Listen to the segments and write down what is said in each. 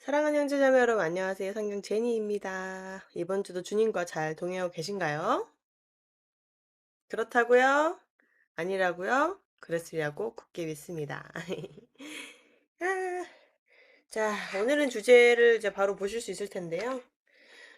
사랑하는 형제자매 여러분 안녕하세요. 성경 제니입니다. 이번 주도 주님과 잘 동행하고 계신가요? 그렇다고요? 아니라고요? 그랬으려고 굳게 믿습니다. 아, 자, 오늘은 주제를 이제 바로 보실 수 있을 텐데요.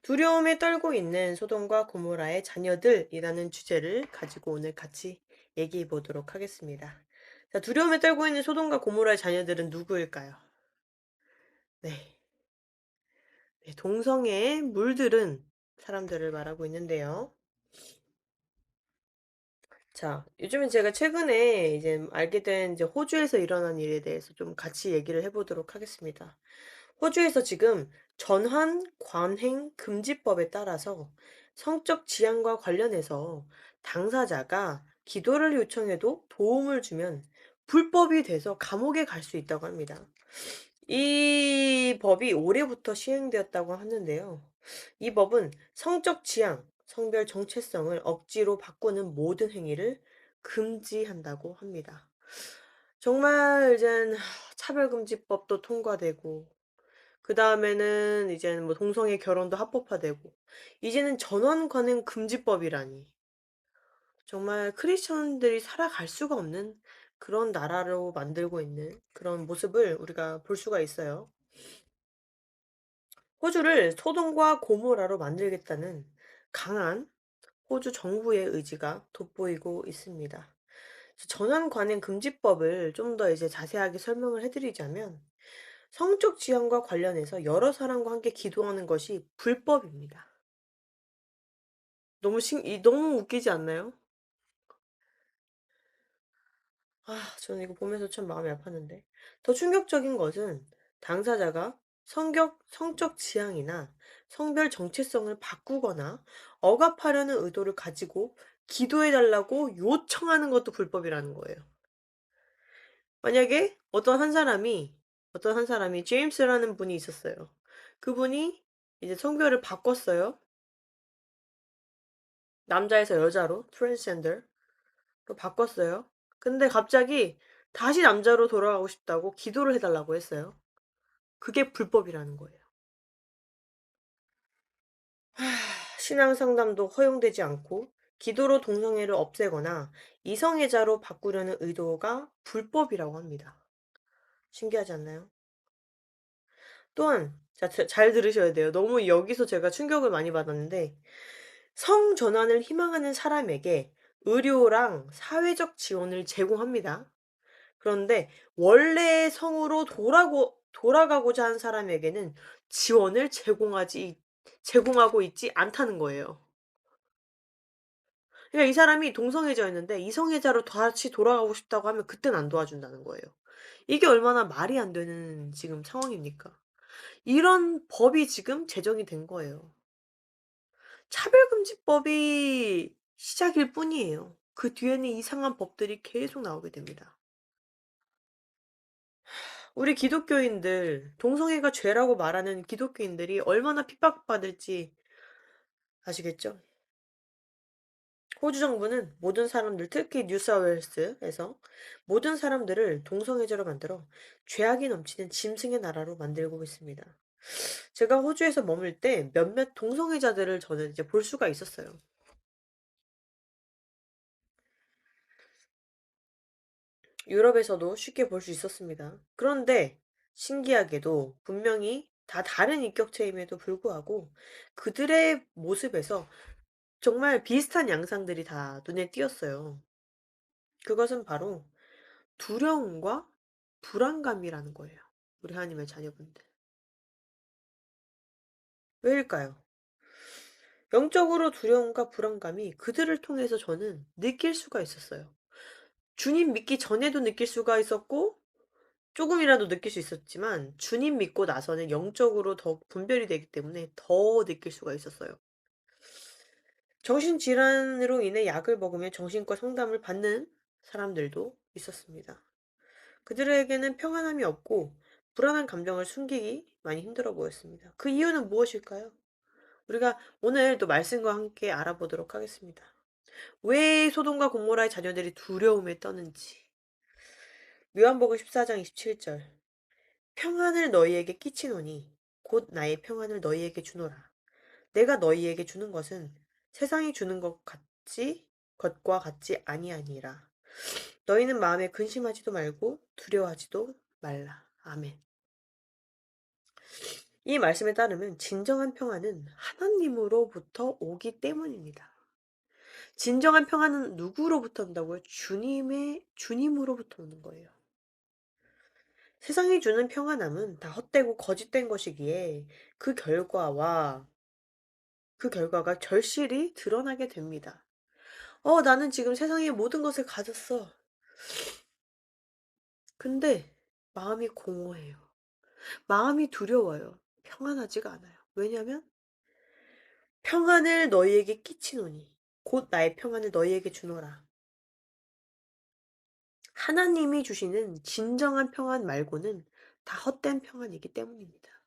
두려움에 떨고 있는 소돔과 고모라의 자녀들이라는 주제를 가지고 오늘 같이 얘기해 보도록 하겠습니다. 자, 두려움에 떨고 있는 소돔과 고모라의 자녀들은 누구일까요? 네. 네, 동성애에 물들은 사람들을 말하고 있는데요. 자, 요즘에 제가 최근에 이제 알게 된 이제 호주에서 일어난 일에 대해서 좀 같이 얘기를 해보도록 하겠습니다. 호주에서 지금 전환 관행 금지법에 따라서 성적 지향과 관련해서 당사자가 기도를 요청해도 도움을 주면 불법이 돼서 감옥에 갈 수 있다고 합니다. 이 법이 올해부터 시행되었다고 하는데요. 이 법은 성적 지향, 성별 정체성을 억지로 바꾸는 모든 행위를 금지한다고 합니다. 정말 이젠 차별금지법도 통과되고, 그 다음에는 이제는 뭐 동성애 결혼도 합법화되고, 이제는 전원관행 금지법이라니. 정말 크리스천들이 살아갈 수가 없는 그런 나라로 만들고 있는 그런 모습을 우리가 볼 수가 있어요. 호주를 소돔과 고모라로 만들겠다는 강한 호주 정부의 의지가 돋보이고 있습니다. 전환 관행 금지법을 좀 더 이제 자세하게 설명을 해드리자면 성적 지향과 관련해서 여러 사람과 함께 기도하는 것이 불법입니다. 너무 웃기지 않나요? 저는 이거 보면서 참 마음이 아팠는데. 더 충격적인 것은 당사자가 성적 지향이나 성별 정체성을 바꾸거나 억압하려는 의도를 가지고 기도해달라고 요청하는 것도 불법이라는 거예요. 만약에 어떤 한 사람이 제임스라는 분이 있었어요. 그분이 이제 성별을 바꿨어요. 남자에서 여자로, 트랜스젠더로 바꿨어요. 근데 갑자기 다시 남자로 돌아가고 싶다고 기도를 해달라고 했어요. 그게 불법이라는 거예요. 신앙 상담도 허용되지 않고 기도로 동성애를 없애거나 이성애자로 바꾸려는 의도가 불법이라고 합니다. 신기하지 않나요? 또한 잘 들으셔야 돼요. 너무 여기서 제가 충격을 많이 받았는데 성전환을 희망하는 사람에게 의료랑 사회적 지원을 제공합니다. 그런데 원래의 성으로 돌아가고자 하는 사람에게는 지원을 제공하고 있지 않다는 거예요. 그러니까 이 사람이 동성애자였는데 이성애자로 다시 돌아가고 싶다고 하면 그땐 안 도와준다는 거예요. 이게 얼마나 말이 안 되는 지금 상황입니까? 이런 법이 지금 제정이 된 거예요. 차별금지법이 시작일 뿐이에요. 그 뒤에는 이상한 법들이 계속 나오게 됩니다. 우리 기독교인들, 동성애가 죄라고 말하는 기독교인들이 얼마나 핍박받을지 아시겠죠? 호주 정부는 모든 사람들, 특히 뉴사우웨일스에서 모든 사람들을 동성애자로 만들어 죄악이 넘치는 짐승의 나라로 만들고 있습니다. 제가 호주에서 머물 때 몇몇 동성애자들을 저는 이제 볼 수가 있었어요. 유럽에서도 쉽게 볼 수 있었습니다. 그런데 신기하게도 분명히 다 다른 인격체임에도 불구하고 그들의 모습에서 정말 비슷한 양상들이 다 눈에 띄었어요. 그것은 바로 두려움과 불안감이라는 거예요. 우리 하나님의 자녀분들. 왜일까요? 영적으로 두려움과 불안감이 그들을 통해서 저는 느낄 수가 있었어요. 주님 믿기 전에도 느낄 수가 있었고, 조금이라도 느낄 수 있었지만, 주님 믿고 나서는 영적으로 더 분별이 되기 때문에 더 느낄 수가 있었어요. 정신질환으로 인해 약을 먹으며 정신과 상담을 받는 사람들도 있었습니다. 그들에게는 평안함이 없고 불안한 감정을 숨기기 많이 힘들어 보였습니다. 그 이유는 무엇일까요? 우리가 오늘 또 말씀과 함께 알아보도록 하겠습니다. 왜 소돔과 공모라의 자녀들이 두려움에 떠는지. 요한복음 14장 27절. 평안을 너희에게 끼치노니 곧 나의 평안을 너희에게 주노라. 내가 너희에게 주는 것은 세상이 주는 것과 같지 아니하니라. 너희는 마음에 근심하지도 말고 두려워하지도 말라. 아멘. 이 말씀에 따르면 진정한 평안은 하나님으로부터 오기 때문입니다. 진정한 평안은 누구로부터 온다고요? 주님으로부터 오는 거예요. 세상이 주는 평안함은 다 헛되고 거짓된 것이기에 그 결과와 그 결과가 절실히 드러나게 됩니다. 나는 지금 세상의 모든 것을 가졌어. 근데 마음이 공허해요. 마음이 두려워요. 평안하지가 않아요. 왜냐면 평안을 너희에게 끼치노니 곧 나의 평안을 너희에게 주노라. 하나님이 주시는 진정한 평안 말고는 다 헛된 평안이기 때문입니다.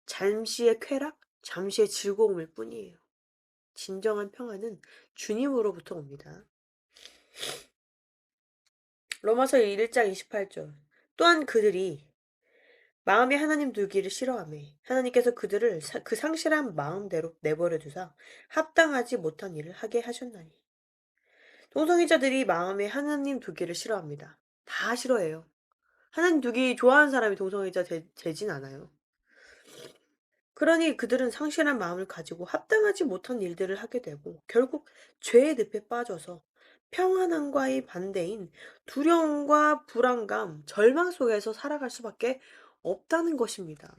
잠시의 쾌락, 잠시의 즐거움일 뿐이에요. 진정한 평안은 주님으로부터 옵니다. 로마서 1장 28절. 또한 그들이 마음에 하나님 두기를 싫어하며 하나님께서 그들을 그 상실한 마음대로 내버려 두사 합당하지 못한 일을 하게 하셨나니. 동성애자들이 마음에 하나님 두기를 싫어합니다. 다 싫어해요. 하나님 두기 좋아하는 사람이 동성애자 되진 않아요. 그러니 그들은 상실한 마음을 가지고 합당하지 못한 일들을 하게 되고 결국 죄의 늪에 빠져서 평안함과의 반대인 두려움과 불안감, 절망 속에서 살아갈 수밖에 없다는 것입니다.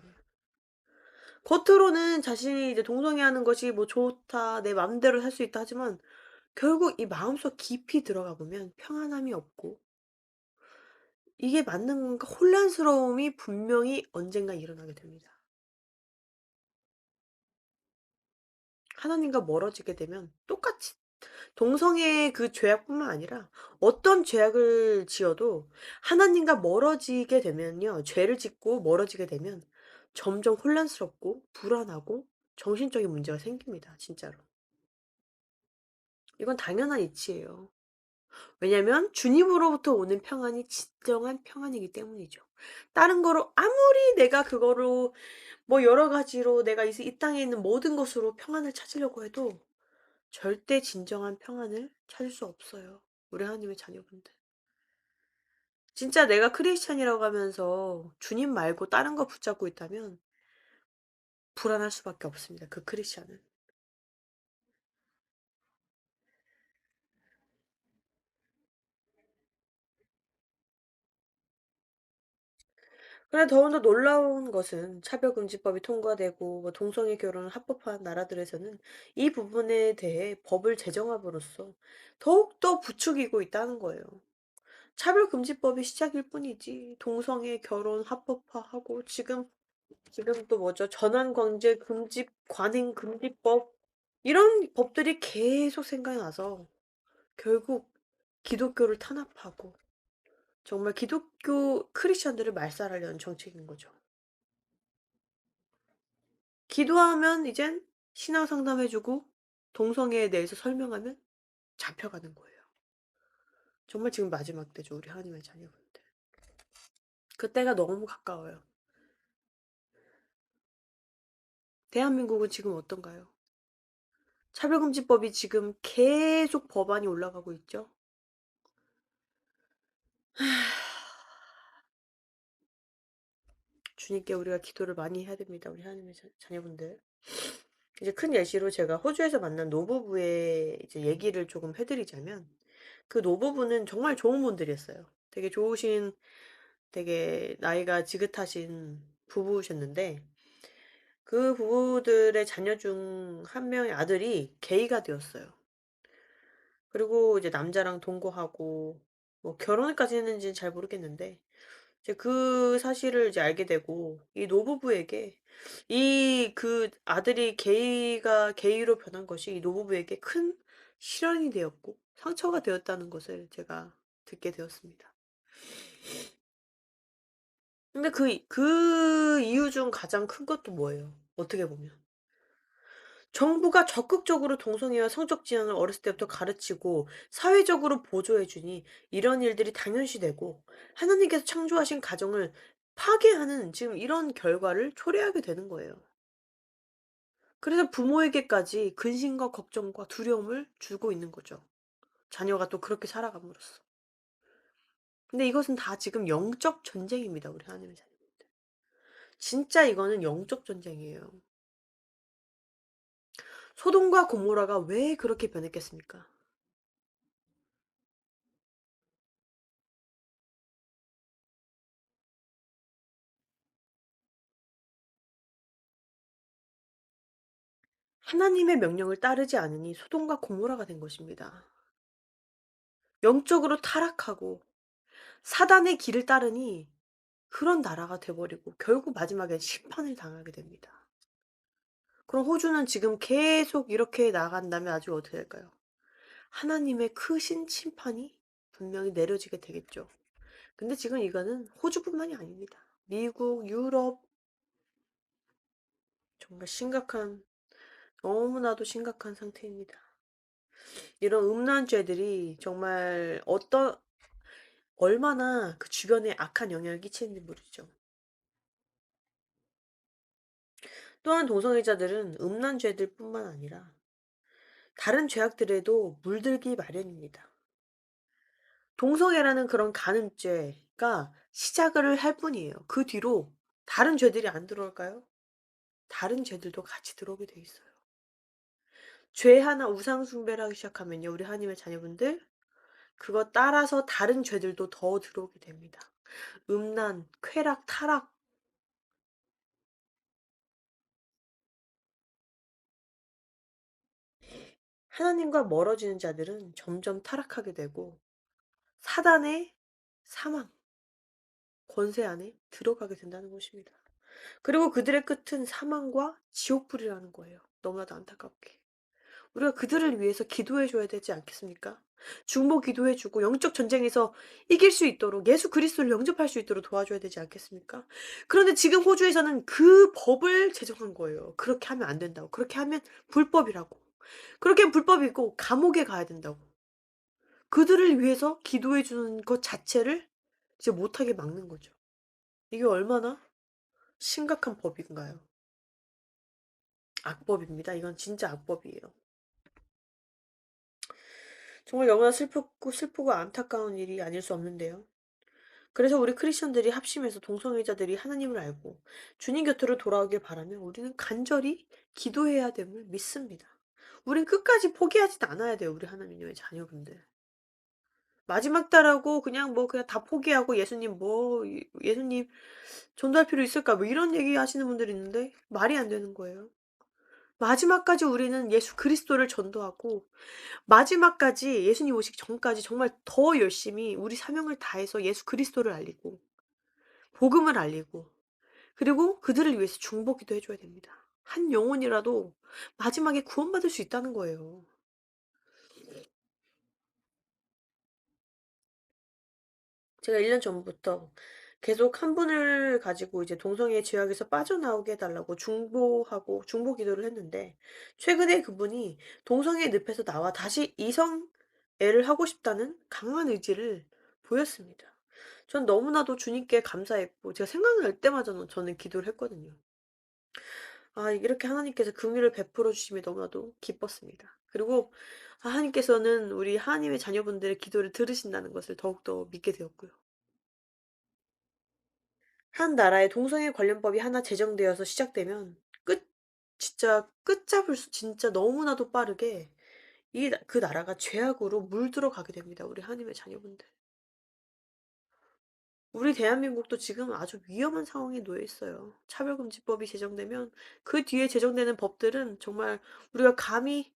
겉으로는 자신이 이제 동성애하는 것이 뭐 좋다, 내 맘대로 살 수 있다 하지만 결국 이 마음속 깊이 들어가 보면 평안함이 없고 이게 맞는 건가 혼란스러움이 분명히 언젠가 일어나게 됩니다. 하나님과 멀어지게 되면 똑같이 동성애의 그 죄악뿐만 아니라 어떤 죄악을 지어도 하나님과 멀어지게 되면요. 죄를 짓고 멀어지게 되면 점점 혼란스럽고 불안하고 정신적인 문제가 생깁니다, 진짜로. 이건 당연한 이치예요. 왜냐면 주님으로부터 오는 평안이 진정한 평안이기 때문이죠. 다른 거로 아무리 내가 그거로 뭐 여러 가지로 내가 이 땅에 있는 모든 것으로 평안을 찾으려고 해도 절대 진정한 평안을 찾을 수 없어요, 우리 하나님의 자녀분들. 진짜 내가 크리스찬이라고 하면서 주님 말고 다른 거 붙잡고 있다면 불안할 수밖에 없습니다, 그 크리스찬은. 그런데 더군다나 놀라운 것은 차별금지법이 통과되고 뭐 동성애 결혼을 합법화한 나라들에서는 이 부분에 대해 법을 제정함으로써 더욱더 부추기고 있다는 거예요. 차별금지법이 시작일 뿐이지 동성애 결혼 합법화하고 지금 또 뭐죠? 전환광재 금지 관행금지법 이런 법들이 계속 생각나서 결국 기독교를 탄압하고 정말 기독교 크리스천들을 말살하려는 정책인 거죠. 기도하면 이젠 신앙 상담해 주고 동성애에 대해서 설명하면 잡혀가는 거예요. 정말 지금 마지막 때죠, 우리 하나님의 자녀분들. 그때가 너무 가까워요. 대한민국은 지금 어떤가요? 차별금지법이 지금 계속 법안이 올라가고 있죠. 주님께 우리가 기도를 많이 해야 됩니다, 우리 하나님의 자녀분들. 이제 큰 예시로 제가 호주에서 만난 노부부의 이제 얘기를 조금 해 드리자면 그 노부부는 정말 좋은 분들이었어요. 되게 좋으신 되게 나이가 지긋하신 부부셨는데 그 부부들의 자녀 중 한 명의 아들이 게이가 되었어요. 그리고 이제 남자랑 동거하고 뭐 결혼까지 했는지는 잘 모르겠는데 이제 그 사실을 이제 알게 되고 이 노부부에게 그 아들이 게이로 변한 것이 이 노부부에게 큰 시련이 되었고 상처가 되었다는 것을 제가 듣게 되었습니다. 근데 그 이유 중 가장 큰 것도 뭐예요? 어떻게 보면. 정부가 적극적으로 동성애와 성적 지향을 어렸을 때부터 가르치고 사회적으로 보조해 주니 이런 일들이 당연시되고 하나님께서 창조하신 가정을 파괴하는 지금 이런 결과를 초래하게 되는 거예요. 그래서 부모에게까지 근심과 걱정과 두려움을 주고 있는 거죠. 자녀가 또 그렇게 살아감으로써. 근데 이것은 다 지금 영적 전쟁입니다, 우리 하나님의 자녀분들. 진짜 이거는 영적 전쟁이에요. 소돔과 고모라가 왜 그렇게 변했겠습니까? 하나님의 명령을 따르지 않으니 소돔과 고모라가 된 것입니다. 영적으로 타락하고 사단의 길을 따르니 그런 나라가 돼 버리고 결국 마지막엔 심판을 당하게 됩니다. 그럼 호주는 지금 계속 이렇게 나간다면 나중에 어떻게 될까요? 하나님의 크신 심판이 분명히 내려지게 되겠죠. 근데 지금 이거는 호주뿐만이 아닙니다. 미국, 유럽 정말 심각한 너무나도 심각한 상태입니다. 이런 음란죄들이 정말 얼마나 그 주변에 악한 영향을 끼치는지 모르죠. 또한 동성애자들은 음란죄들뿐만 아니라 다른 죄악들에도 물들기 마련입니다. 동성애라는 그런 간음죄가 시작을 할 뿐이에요. 그 뒤로 다른 죄들이 안 들어올까요? 다른 죄들도 같이 들어오게 돼 있어요. 죄 하나 우상 숭배를 하기 시작하면요. 우리 하나님의 자녀분들 그거 따라서 다른 죄들도 더 들어오게 됩니다. 음란, 쾌락, 타락. 하나님과 멀어지는 자들은 점점 타락하게 되고 사단의 사망, 권세 안에 들어가게 된다는 것입니다. 그리고 그들의 끝은 사망과 지옥불이라는 거예요. 너무나도 안타깝게. 우리가 그들을 위해서 기도해 줘야 되지 않겠습니까? 중보 기도해 주고 영적 전쟁에서 이길 수 있도록 예수 그리스도를 영접할 수 있도록 도와줘야 되지 않겠습니까? 그런데 지금 호주에서는 그 법을 제정한 거예요. 그렇게 하면 안 된다고. 그렇게 하면 불법이라고. 그렇게 하면 불법이고 감옥에 가야 된다고. 그들을 위해서 기도해 주는 것 자체를 이제 못하게 막는 거죠. 이게 얼마나 심각한 법인가요? 악법입니다. 이건 진짜 악법이에요. 정말 너무나 슬프고 안타까운 일이 아닐 수 없는데요. 그래서 우리 크리스천들이 합심해서 동성애자들이 하나님을 알고 주님 곁으로 돌아오길 바라며 우리는 간절히 기도해야 됨을 믿습니다. 우린 끝까지 포기하진 않아야 돼요. 우리 하나님의 자녀분들. 마지막 달하고 그냥 다 포기하고 예수님 예수님 전도할 필요 있을까? 뭐 이런 얘기 하시는 분들이 있는데 말이 안 되는 거예요. 마지막까지 우리는 예수 그리스도를 전도하고 마지막까지 예수님 오시기 전까지 정말 더 열심히 우리 사명을 다해서 예수 그리스도를 알리고 복음을 알리고 그리고 그들을 위해서 중보기도 해 줘야 됩니다. 한 영혼이라도 마지막에 구원받을 수 있다는 거예요. 제가 1년 전부터 계속 한 분을 가지고 이제 동성애 죄악에서 빠져나오게 해 달라고 중보하고 중보 기도를 했는데 최근에 그분이 동성애 늪에서 나와 다시 이성애를 하고 싶다는 강한 의지를 보였습니다. 전 너무나도 주님께 감사했고 제가 생각날 때마다 저는 기도를 했거든요. 아 이렇게 하나님께서 긍휼을 베풀어 주심에 너무나도 기뻤습니다. 그리고 하나님께서는 우리 하나님의 자녀분들의 기도를 들으신다는 것을 더욱더 믿게 되었고요. 한 나라의 동성애 관련법이 하나 제정되어서 시작되면 진짜 끝잡을 수 진짜 너무나도 빠르게 그 나라가 죄악으로 물들어가게 됩니다, 우리 하나님의 자녀분들. 우리 대한민국도 지금 아주 위험한 상황에 놓여 있어요. 차별금지법이 제정되면 그 뒤에 제정되는 법들은 정말 우리가 감히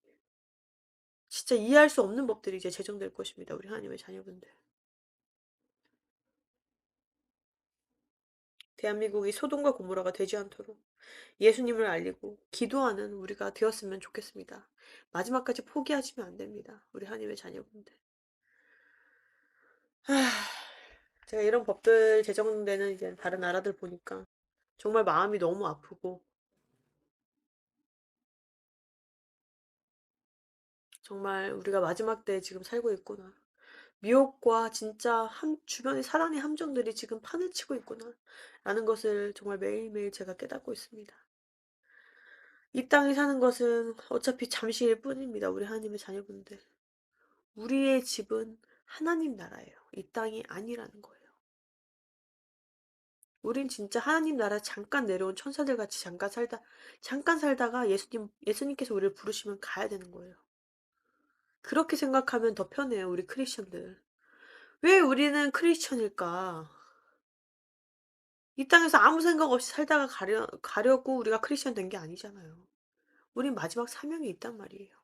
진짜 이해할 수 없는 법들이 이제 제정될 것입니다, 우리 하나님의 자녀분들. 대한민국이 소돔과 고모라가 되지 않도록 예수님을 알리고 기도하는 우리가 되었으면 좋겠습니다. 마지막까지 포기하시면 안 됩니다. 우리 하나님의 자녀분들. 하, 제가 이런 법들 제정되는 이제 다른 나라들 보니까 정말 마음이 너무 아프고 정말 우리가 마지막 때에 지금 살고 있구나. 미혹과 진짜 주변의 사랑의 함정들이 지금 판을 치고 있구나라는 것을 정말 매일매일 제가 깨닫고 있습니다. 이 땅에 사는 것은 어차피 잠시일 뿐입니다, 우리 하나님의 자녀분들. 우리의 집은 하나님 나라예요. 이 땅이 아니라는 거예요. 우린 진짜 하나님 나라 잠깐 내려온 천사들 같이 잠깐 살다가 예수님께서 우리를 부르시면 가야 되는 거예요. 그렇게 생각하면 더 편해요, 우리 크리스천들. 왜 우리는 크리스천일까? 이 땅에서 아무 생각 없이 살다가 가려고 우리가 크리스천 된 게 아니잖아요. 우린 마지막 사명이 있단 말이에요.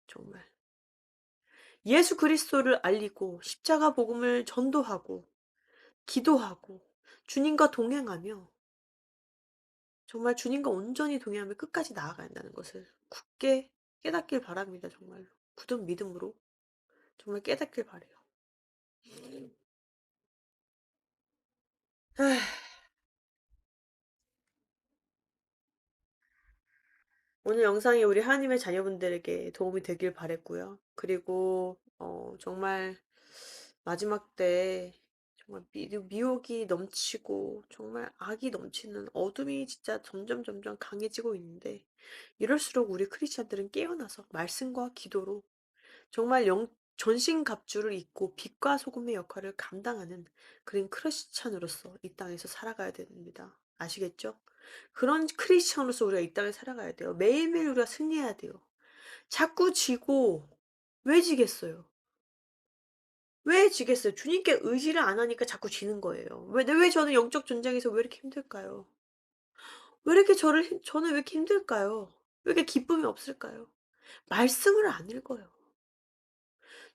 정말. 예수 그리스도를 알리고 십자가 복음을 전도하고 기도하고 주님과 동행하며 정말 주님과 온전히 동행하며 끝까지 나아가야 한다는 것을 굳게 깨닫길 바랍니다. 정말로. 굳은 믿음으로 정말 깨닫길 바라요. 오늘 영상이 우리 하나님의 자녀분들에게 도움이 되길 바랐고요. 그리고 정말 마지막 때 정말 미혹이 넘치고 정말 악이 넘치는 어둠이 진짜 점점 강해지고 있는데 이럴수록 우리 크리스찬들은 깨어나서 말씀과 기도로 정말 전신갑주를 입고 빛과 소금의 역할을 감당하는 그런 크리스찬으로서 이 땅에서 살아가야 됩니다. 아시겠죠? 그런 크리스찬으로서 우리가 이 땅에 살아가야 돼요. 매일매일 우리가 승리해야 돼요. 자꾸 지고 왜 지겠어요? 왜 지겠어요? 주님께 의지를 안 하니까 자꾸 지는 거예요. 왜 저는 영적 전쟁에서 왜 이렇게 힘들까요? 왜 이렇게 저는 왜 이렇게 힘들까요? 왜 이렇게 기쁨이 없을까요? 말씀을 안 읽어요.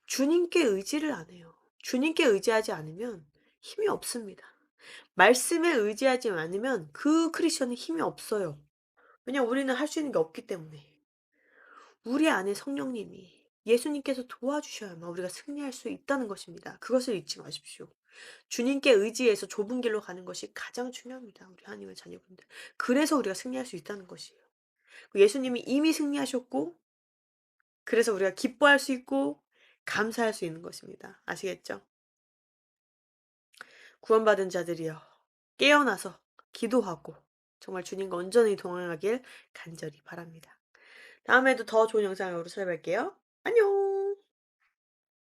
주님께 의지를 안 해요. 주님께 의지하지 않으면 힘이 없습니다. 말씀에 의지하지 않으면 그 크리스천은 힘이 없어요. 왜냐면 우리는 할 수 있는 게 없기 때문에. 우리 안에 성령님이 예수님께서 도와주셔야만 우리가 승리할 수 있다는 것입니다. 그것을 잊지 마십시오. 주님께 의지해서 좁은 길로 가는 것이 가장 중요합니다. 우리 하나님의 자녀분들. 그래서 우리가 승리할 수 있다는 것이에요. 예수님이 이미 승리하셨고 그래서 우리가 기뻐할 수 있고 감사할 수 있는 것입니다. 아시겠죠? 구원받은 자들이여 깨어나서 기도하고 정말 주님과 온전히 동행하길 간절히 바랍니다. 다음에도 더 좋은 영상으로 찾아뵐게요. 안녕.